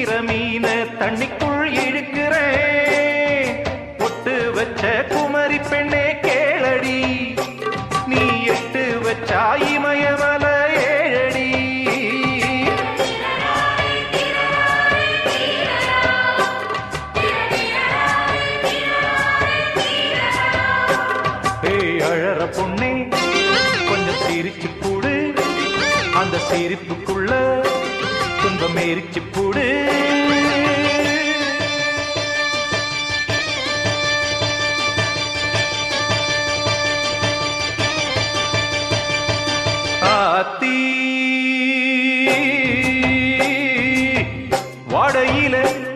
பிடிக்கிற மீன தண்ணிக்குள் இழுக்கிறேன். பொட்டு வச்ச குமரி பெண்ணே கேளடி, நீ எட்டு வச்சா இமயமல ஏழடி. ஏய் அழற பொண்ணே கொஞ்சம் சிரிச்சு போடு, அந்த சிரிப்புக்குள்ள துன்பம் எரிச்சு போடு.